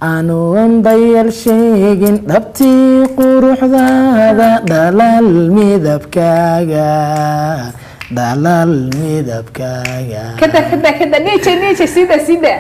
anoon dayal sheegin dhabtii quruxdaada dhalal midabkaaga كده نيجي سيدا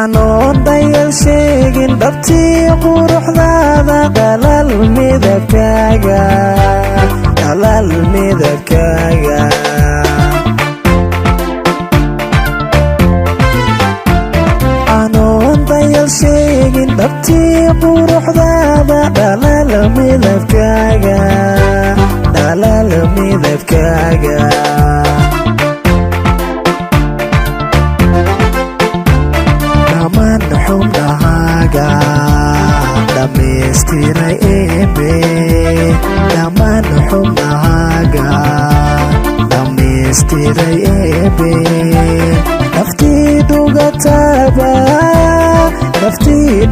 anoon dayal sheegin dhabtii quruxdaada dhalal midabkaaga anoon dayal sheegin dhabtii quruxdaada dhalal midabkaaga dhammaystiray eebe dhammaan xubnahaaga dhammaystiray eebe naftii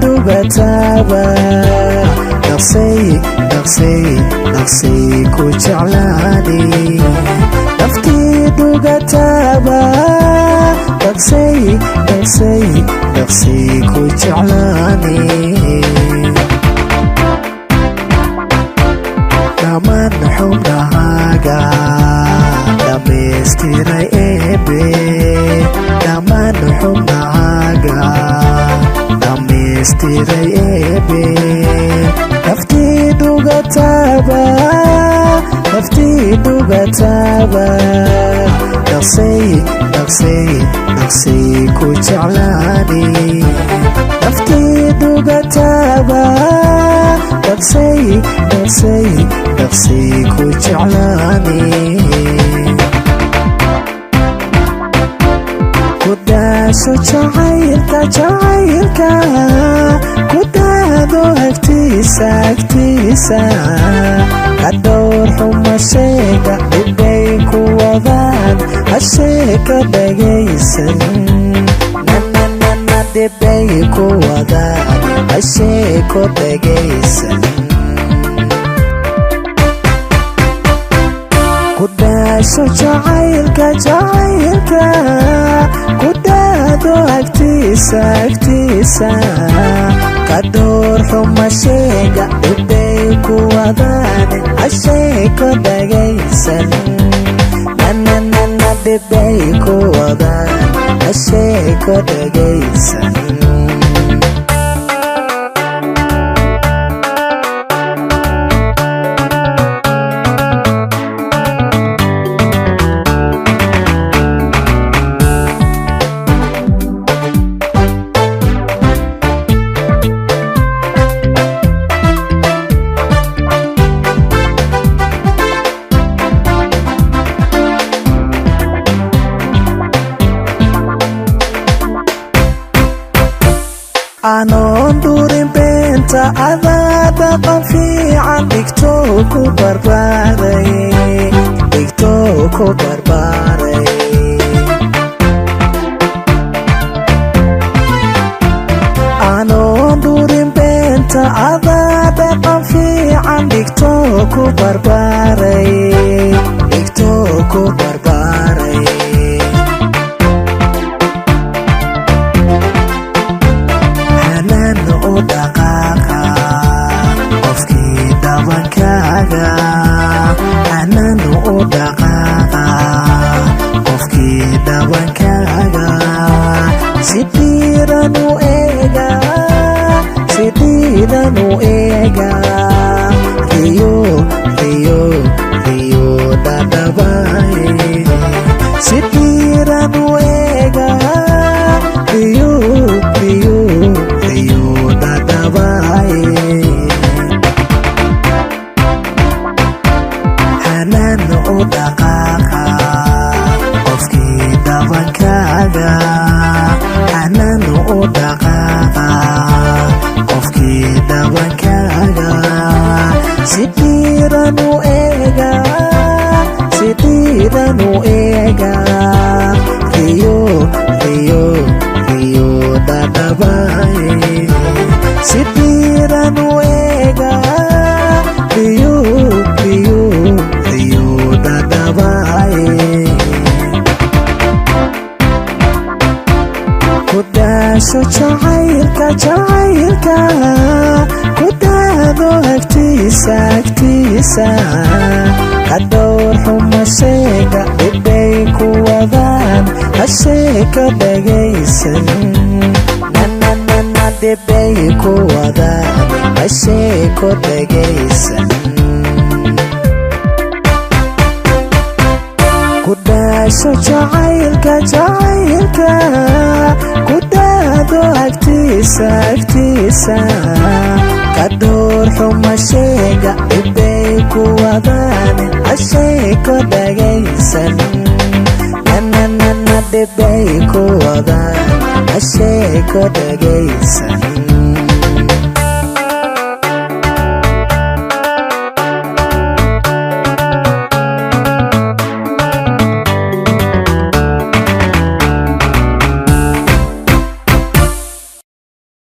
dhugataaba dhaqsay ku jeclaani naftii dhugataaba dhaqsay ku jeclaani dhammaan xubnahaaga dhammaystiray eebe dhammaan xubnahaaga dhammaystiray eebe naftii dhugataaba dhaqsay ku jeclaani naftii dhugataaba dhaqsay ku jeclaani ku daasho jacaylka ku daado agtiisa ka dhowr xuma sheega dhibay ku wadaan hasheeka dhagaysan dhibay ku wadaan hasheeko dhagaysan ku daasho jacaylka ku daado agtiisa ka dhowr xuma sheega dhibay ku wadaan hasheeko dhagaysan dhibay ku wadaan hasheeko dhagaysan anoon durin beenta adaa dhaqan fiican dhigtoo ku barbaaray anoon durin beenta adaa dhaqan fiican dhigtoo ku barbaaray dhaqaaqa qofkii dhabankaaga anan u dhaqaaqa qofkii dhabankaaga si dhiiran u eega riyo hanan u dhaqaaqa qofkii dabankaaga hanan u dhaqaaqa qofkii dabankaaga sidiiran u eega riyo dadhabaye sidiiran u eega riyo dadhabaye ku daasho jacaylka ku daado agtiisa ka dhowr xumasheega dhibay ku wadaan hasheeka dhagaysan nananana dhibay ku wadaan hasheeko dhagaysan ku daasho jacaylka ku daado agtiisa ka dhowr xumasheega dhibay ku wadaan hasheeko dhagaysan nananana dhibay ku wadaan hasheeko dhagaysan